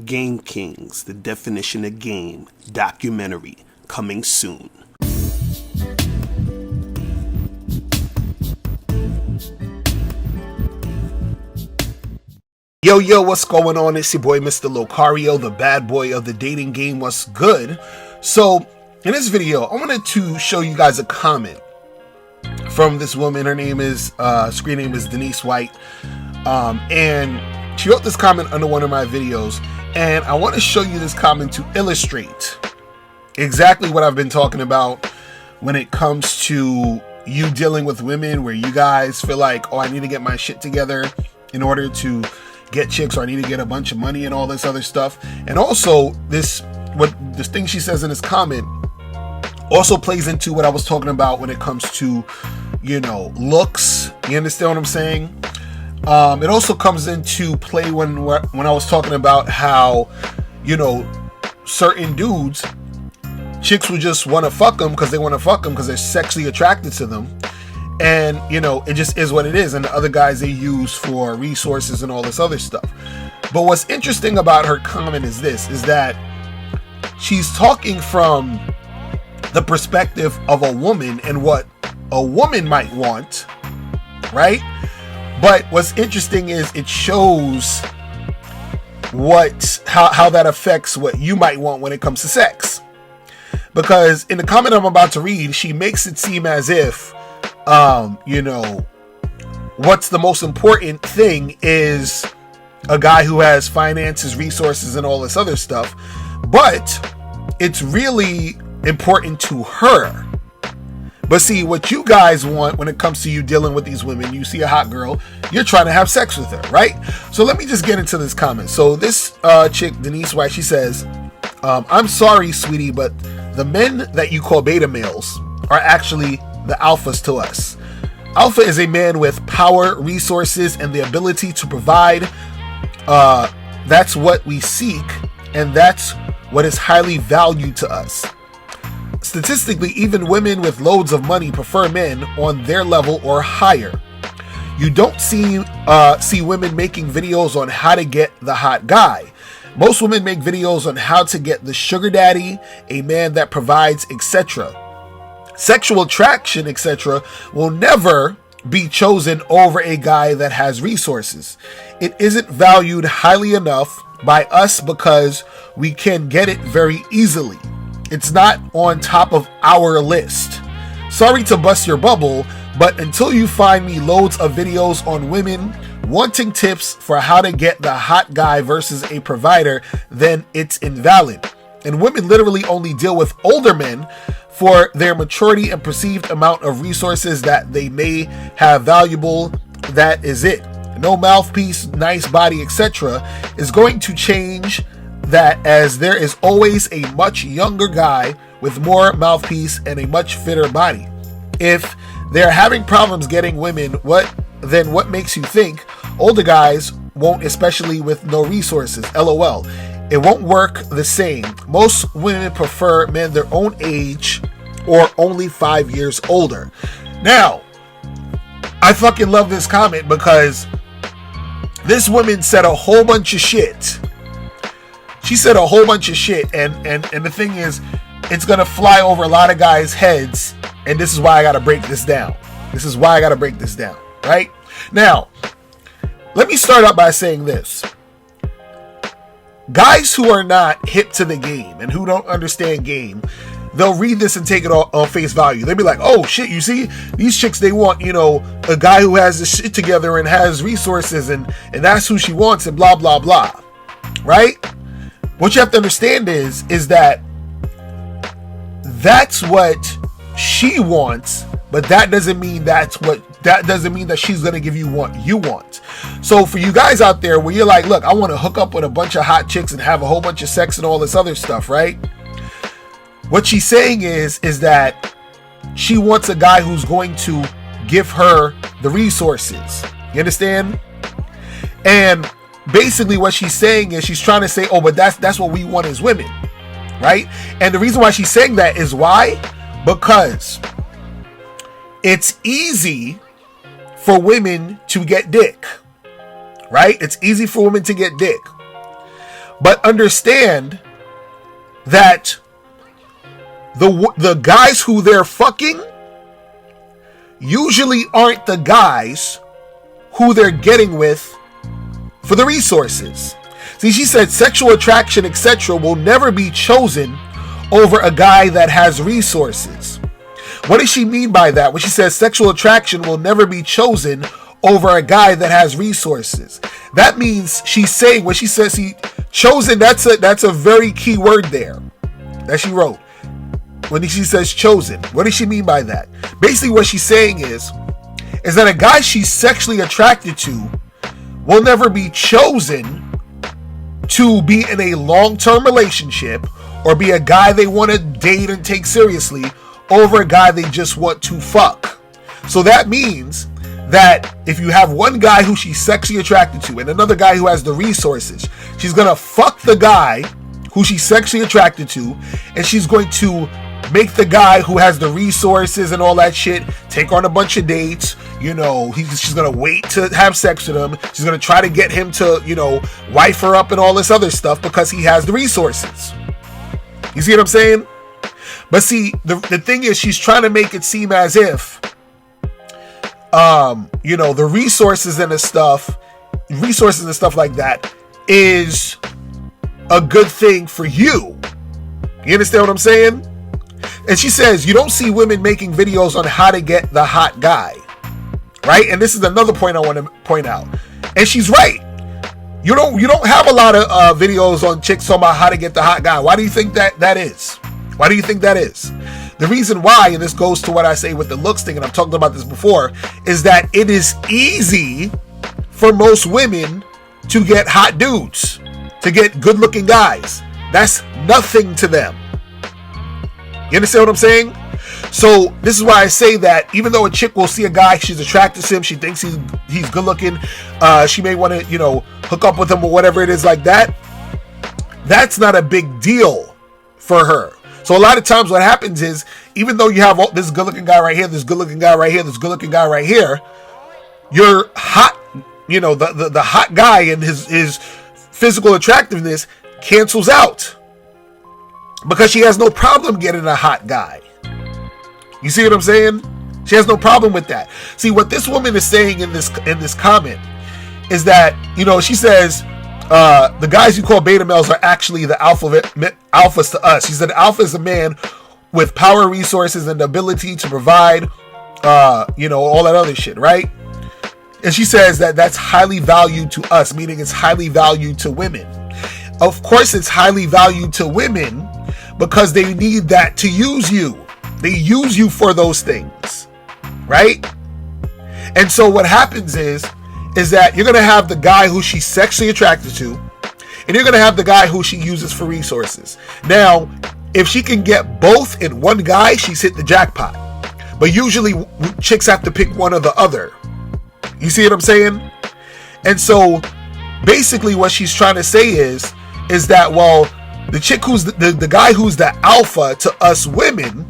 Game Kings, The Definition of Game documentary coming soon. Yo, what's going on? It's your boy, Mr. Locario, the bad boy of the dating game. What's good? So, in this video, I wanted to show you guys a comment from this woman. Her name is, screen name is Denise White. And she wrote this comment under one of my videos. And I want to show you this comment to illustrate exactly what I've been talking about when it comes to you dealing with women where you guys feel like, oh, I need to get my shit together in order to get chicks, or I need to get a bunch of money and all this other stuff. And also this thing she says in this comment also plays into what I was talking about when it comes to, you know, looks. You understand what I'm saying? It also comes into play when I was talking about how, you know, certain dudes, chicks would just want to fuck them because they want to fuck them because they're sexually attracted to them. And, you know, it just is what it is. And the other guys they use for resources and all this other stuff. But what's interesting about her comment is this, is that she's talking from the perspective of a woman and what a woman might want, right? But what's interesting is it shows how that affects what you might want when it comes to sex. Because in the comment I'm about to read, she makes it seem as if you know, what's the most important thing is a guy who has finances, resources, and all this other stuff. But it's really important to her. But see, what you guys want when it comes to you dealing with these women, you see a hot girl, you're trying to have sex with her, right? So let me just get into this comment. So this chick, Denise White, she says, I'm sorry, sweetie, but the men that you call beta males are actually the alphas to us. Alpha is a man with power, resources, and the ability to provide. That's what we seek, and that's what is highly valued to us. Statistically, even women with loads of money prefer men on their level or higher. You don't see women making videos on how to get the hot guy. Most women make videos on how to get the sugar daddy, a man that provides, etc. Sexual attraction, etc., will never be chosen over a guy that has resources. It isn't valued highly enough by us because we can get it very easily. It's not on top of our list. Sorry to bust your bubble, but until you find me loads of videos on women wanting tips for how to get the hot guy versus a provider, then it's invalid. And women literally only deal with older men for their maturity and perceived amount of resources that they may have valuable. That is it. No mouthpiece, nice body, etc. is going to change that, as there is always a much younger guy with more mouthpiece and a much fitter body. If they're having problems getting women, what makes you think older guys won't, especially with no resources? LOL. It won't work the same. Most women prefer men their own age or only 5 years older. Now, I fucking love this comment because this woman said a whole bunch of shit. She said a whole bunch of shit, and the thing is, it's gonna fly over a lot of guys' heads, and this is why I gotta break this down. Right? Now, let me start out by saying this. Guys who are not hip to the game and who don't understand game, they'll read this and take it on face value. They'll be like, oh shit, you see, these chicks, they want, you know, a guy who has this shit together and has resources, and that's who she wants, and blah, blah, blah. Right? What you have to understand is that that's what she wants, but that doesn't mean that she's gonna give you what you want. So for you guys out there where you're like, look, I want to hook up with a bunch of hot chicks and have a whole bunch of sex and all this other stuff, right? What she's saying is that she wants a guy who's going to give her the resources. You understand? And basically what she's saying is she's trying to say, oh, but that's what we want as women, right? And the reason why she's saying that is why? Because it's easy for women to get dick, right? It's easy for women to get dick. But understand that the guys who they're fucking usually aren't the guys who they're getting with for the resources. See, she said sexual attraction, etc., will never be chosen over a guy that has resources. What does she mean by that? When she says sexual attraction will never be chosen over a guy that has resources, that means she's saying, when she says chosen, that's a very key word there that she wrote. When she says chosen, what does she mean by that? Basically what she's saying is that a guy she's sexually attracted to will never be chosen to be in a long-term relationship or be a guy they want to date and take seriously over a guy they just want to fuck. So that means that if you have one guy who she's sexually attracted to and another guy who has the resources, she's going to fuck the guy who she's sexually attracted to, and she's going to make the guy who has the resources and all that shit take on a bunch of dates. She's going to wait to have sex with him. She's going to try to get him to, wife her up and all this other stuff because he has the resources. You see what I'm saying? But see, the thing is, she's trying to make it seem as if, the resources and stuff like that is a good thing for you. You understand what I'm saying? And she says, you don't see women making videos on how to get the hot guy. Right? And this is another point I want to point out. And she's right. You don't have a lot of videos on chicks talking about how to get the hot guy. Why do you think that is? Why do you think that is? The reason why, and this goes to what I say with the looks thing, and I've talked about this before, is that it is easy for most women to get hot dudes, to get good-looking guys. That's nothing to them. You understand what I'm saying? So this is why I say that even though a chick will see a guy, she's attracted to him, she thinks he's good looking, she may want to, hook up with him or whatever it is like that, that's not a big deal for her. So a lot of times what happens is, even though you have this good looking guy right here, this good looking guy right here, this good looking guy right here, your hot, the hot guy and his physical attractiveness cancels out because she has no problem getting a hot guy. You see what I'm saying? She has no problem with that. See, what this woman is saying in this comment is that, she says, the guys you call beta males are actually the alphas to us. She said alpha is a man with power, resources, and the ability to provide, all that other shit, right? And she says that that's highly valued to us, meaning it's highly valued to women. Of course it's highly valued to women because they need that to use you. They use you for those things, right? And so what happens is that you're going to have the guy who she's sexually attracted to, and you're going to have the guy who she uses for resources. Now, if she can get both in one guy, she's hit the jackpot. But usually chicks have to pick one or the other. You see what I'm saying? And so basically what she's trying to say is that, well, the chick who's the guy who's the alpha to us women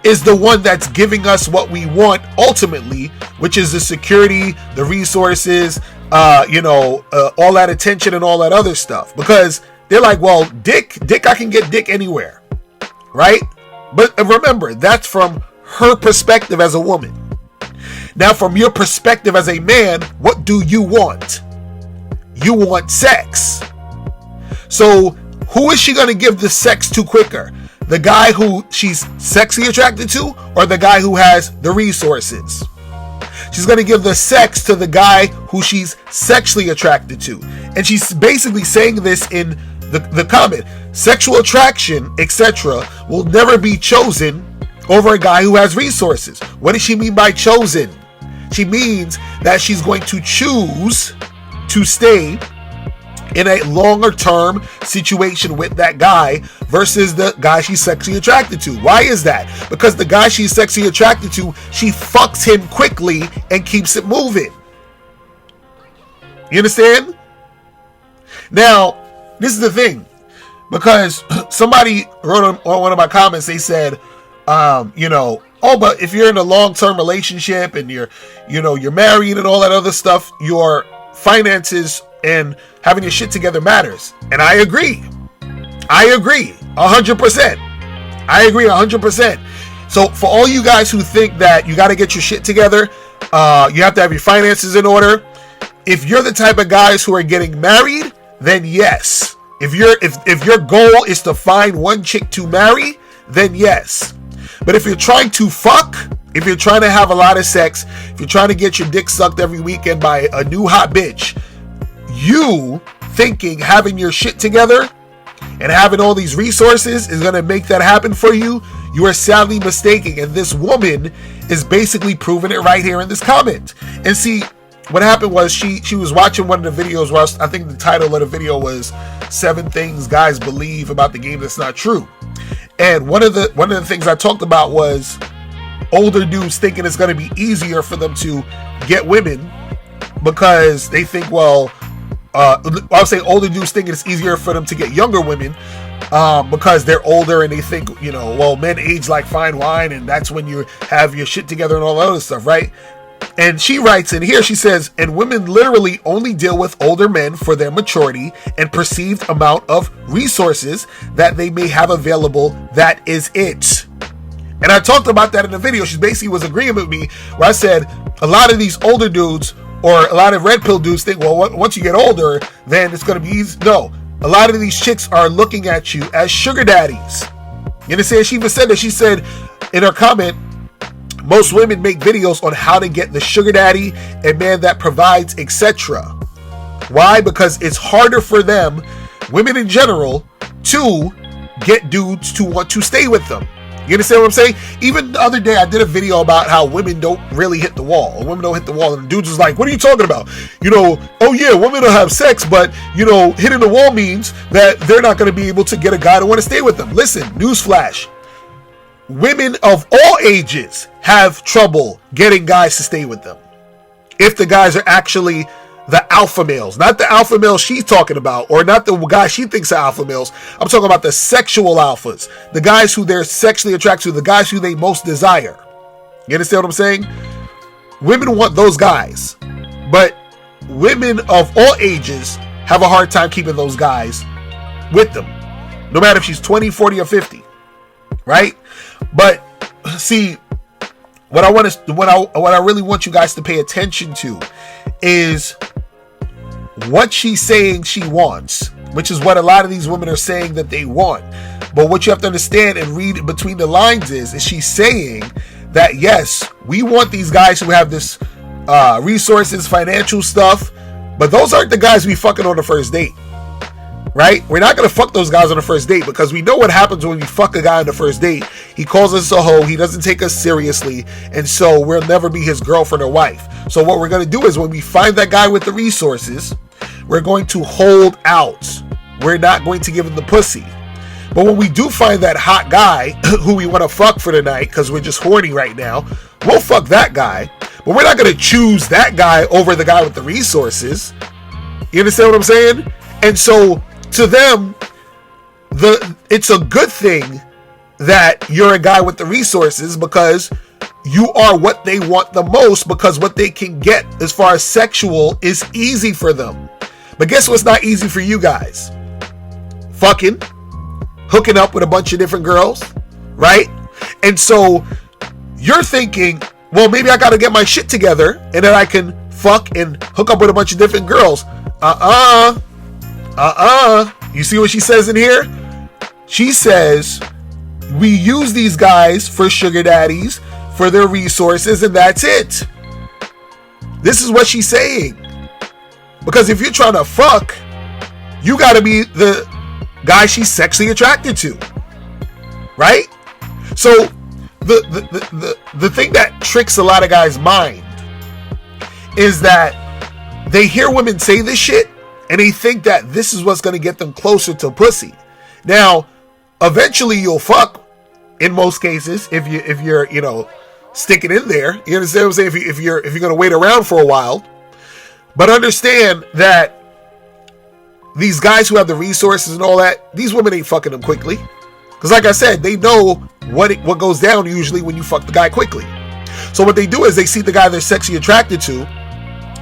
is the one that's giving us what we want ultimately, which is the security, the resources, all that attention and all that other stuff. Because they're like, well, dick, I can get dick anywhere, right? But remember, that's from her perspective as a woman. Now, from your perspective as a man, what do you want? You want sex. So who is she going to give the sex to quicker? The guy who she's sexually attracted to or the guy who has the resources? She's going to give the sex to the guy who she's sexually attracted to. And she's basically saying this in the comment. Sexual attraction, etc., will never be chosen over a guy who has resources. What does she mean by chosen? She means that she's going to choose to stay in a longer term situation with that guy versus the guy she's sexually attracted to. Why is that? Because the guy she's sexually attracted to, she fucks him quickly and keeps it moving. You understand? Now, this is the thing, because somebody wrote on one of my comments, they said, but if you're in a long-term relationship and you're married and all that other stuff, your finances and having your shit together matters. And I agree. 100%. I agree 100%. So for all you guys who think that you got to get your shit together, you have to have your finances in order. If you're the type of guys who are getting married, then yes. If your goal is to find one chick to marry, then yes. But if you're trying to fuck, if you're trying to have a lot of sex, if you're trying to get your dick sucked every weekend by a new hot bitch, you thinking having your shit together and having all these resources is going to make that happen for you, you are sadly mistaken. And this woman is basically proving it right here in this comment. And see, what happened was she was watching one of the videos where I think the title of the video was 7 Things Guys Believe About the Game That's Not True. And one of the things I talked about was older dudes thinking it's going to be easier for them to get women because they think, well, I would say older dudes think it's easier for them to get younger women because they're older and they think, you know, well, men age like fine wine and that's when you have your shit together and all that other stuff, right? And she writes in here, she says, and women literally only deal with older men for their maturity and perceived amount of resources that they may have available. That is it. And I talked about that in the video. She basically was agreeing with me where I said a lot of these older dudes or a lot of red pill dudes think, well, once you get older, then it's going to be easy. No, a lot of these chicks are looking at you as sugar daddies. You understand? She even said that. She said in her comment, most women make videos on how to get the sugar daddy and man that provides, etc. Why? Because it's harder for them, women in general, to get dudes to want to stay with them. You understand what I'm saying? Even the other day, I did a video about how women don't really hit the wall. Or women don't hit the wall. And the dudes was like, what are you talking about? You know, oh yeah, women don't have sex, but, you know, hitting the wall means that they're not going to be able to get a guy to want to stay with them. Listen, newsflash. Women of all ages have trouble getting guys to stay with them. If the guys are actually the alpha males, not the alpha males she's talking about, or not the guys she thinks are alpha males. I'm talking about the sexual alphas, the guys who they're sexually attracted to, the guys who they most desire. You understand what I'm saying? Women want those guys, but women of all ages have a hard time keeping those guys with them, no matter if she's 20, 40, or 50, right? But see, what I really want you guys to pay attention to is what she's saying she wants, which is what a lot of these women are saying that they want. But what you have to understand and read between the lines is she's saying that yes, we want these guys who have this resources, financial stuff, but those aren't the guys we fucking on the first date. Right? We're not going to fuck those guys on the first date because we know what happens when we fuck a guy on the first date. He calls us a hoe. He doesn't take us seriously. And so we'll never be his girlfriend or wife. So what we're going to do is when we find that guy with the resources, we're going to hold out. We're not going to give him the pussy. But when we do find that hot guy who we want to fuck for the night because we're just horny right now, we'll fuck that guy. But we're not going to choose that guy over the guy with the resources. You understand what I'm saying? And so to them, it's a good thing that you're a guy with the resources because you are what they want the most, because what they can get as far as sexual is easy for them. But guess what's not easy for you guys? Fucking, hooking up with a bunch of different girls, right? And so you're thinking, well, maybe I got to get my shit together and then I can fuck and hook up with a bunch of different girls. You see what she says in here? She says, we use these guys for sugar daddies, for their resources, and that's it. This is what she's saying. Because if you're trying to fuck, you got to be the guy she's sexually attracted to. Right? So the thing that tricks a lot of guys' mind is that they hear women say this shit and they think that this is what's going to get them closer to pussy. Now, eventually you'll fuck in most cases if you're, you know, sticking in there. You understand what I'm saying? If you're going to wait around for a while. But understand that these guys who have the resources and all that, these women ain't fucking them quickly. Because like I said, they know what goes down usually when you fuck the guy quickly. So what they do is they see the guy they're sexually attracted to,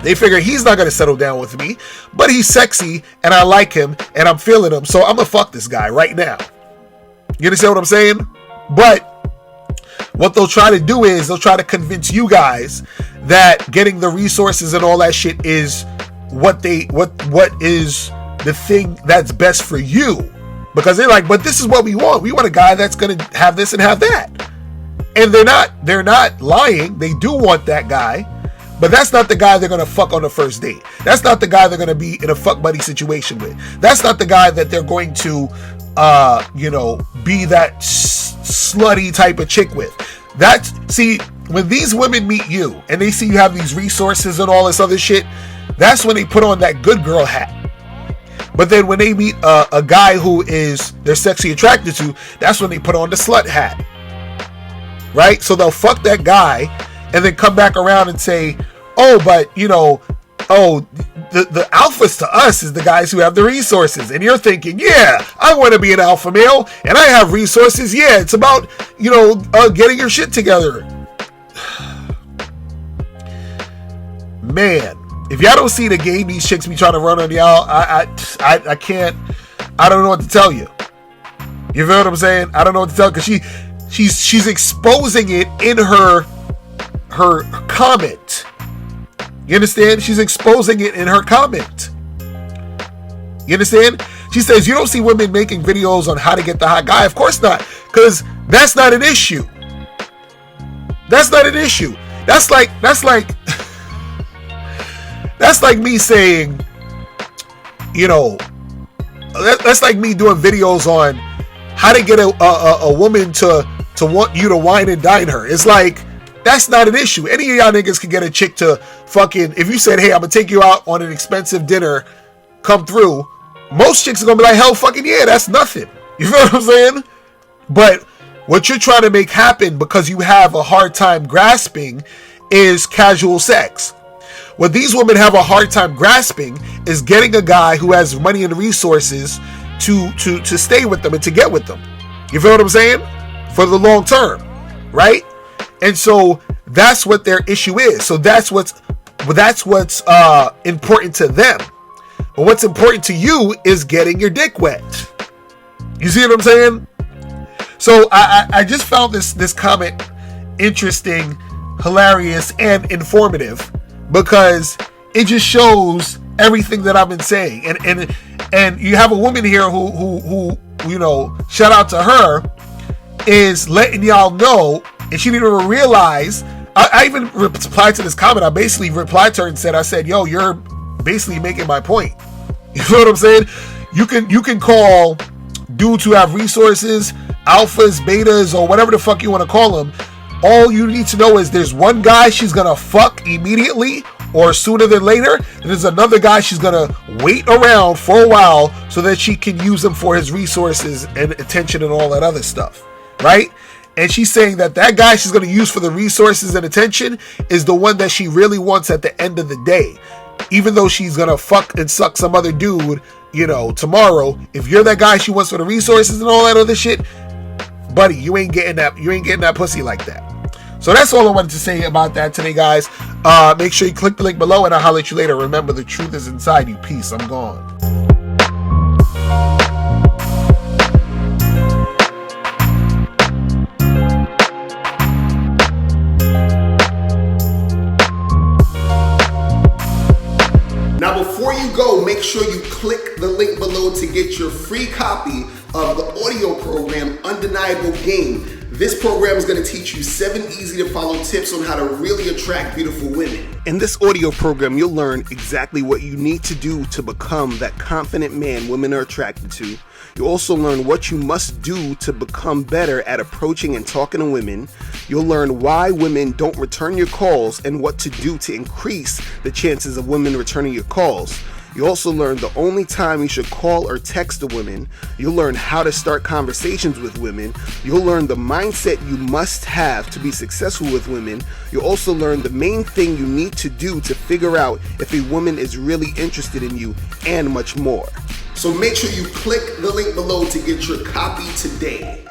They figure he's not going to settle down with me, but he's sexy and I like him and I'm feeling him. So I'm going to fuck this guy right now. You understand what I'm saying? But what they'll try to do is they'll try to convince you guys that getting the resources and all that shit is what is the thing that's best for you. Because they're like, but this is what we want. We want a guy that's going to have this and have that. And they're not lying. They do want that guy. But that's not the guy they're going to fuck on the first date. That's not the guy they're going to be in a fuck buddy situation with. That's not the guy that they're going to, be that slutty type of chick with. See, when these women meet you and they see you have these resources and all this other shit, that's when they put on that good girl hat. But then when they meet a guy who they're sexually attracted to, that's when they put on the slut hat. Right? So they'll fuck that guy and then come back around and say, oh, but the alphas to us is the guys who have the resources. And you're thinking, yeah, I want to be an alpha male and I have resources. Yeah, it's about, getting your shit together. Man, if y'all don't see the game these chicks be trying to run on y'all, I can't, I don't know what to tell you. You feel what I'm saying? I don't know what to tell you, because she's exposing it in her comment. You understand? She's exposing it in her comment. You understand? She says, you don't see women making videos on how to get the hot guy. Of course not, because that's not an issue. That's not an issue. That's like that's like me saying, that's like me doing videos on how to get a woman to want you to wine and dine her. It's like, that's not an issue. Any of y'all niggas can get a chick to fucking, if you said, hey, I'm gonna take you out on an expensive dinner, come through, most chicks are gonna be like, hell fucking yeah, that's nothing. You feel what I'm saying? But what you're trying to make happen, because you have a hard time grasping, is casual sex. What these women have a hard time grasping is getting a guy who has money and resources to stay with them and to get with them. You feel what I'm saying? For the long term, right? And so that's what their issue is. So that's what's important to them. But what's important to you is getting your dick wet. You see what I'm saying? So I just found this comment interesting, hilarious, and informative, because it just shows everything that I've been saying. And you have a woman here who shout out to her, is letting y'all know, and she didn't even realize. I even replied to this comment. I basically replied to her and said, yo, you're basically making my point. You know what I'm saying? You can call dudes who have resources alphas, betas, or whatever the fuck you want to call them. All you need to know is there's one guy she's gonna fuck immediately or sooner than later, and there's another guy she's gonna wait around for a while so that she can use him for his resources and attention and all that other stuff, right? And she's saying that guy she's gonna use for the resources and attention is the one that she really wants at the end of the day. Even though she's gonna fuck and suck some other dude, tomorrow, if you're that guy she wants for the resources and all that other shit, buddy, you ain't getting that pussy like that. So that's all I wanted to say about that today, guys. Make sure you click the link below and I'll holler at you later. Remember, the truth is inside you. Peace. I'm gone. Now, before you go, make sure you click the link below to get your free copy of the audio program, Undeniable Game. This program is going to teach you 7 easy-to-follow tips on how to really attract beautiful women. In this audio program, you'll learn exactly what you need to do to become that confident man women are attracted to. You'll also learn what you must do to become better at approaching and talking to women. You'll learn why women don't return your calls and what to do to increase the chances of women returning your calls. You also learn the only time you should call or text a woman. You'll learn how to start conversations with women. You'll learn the mindset you must have to be successful with women. You'll also learn the main thing you need to do to figure out if a woman is really interested in you, and much more. So make sure you click the link below to get your copy today.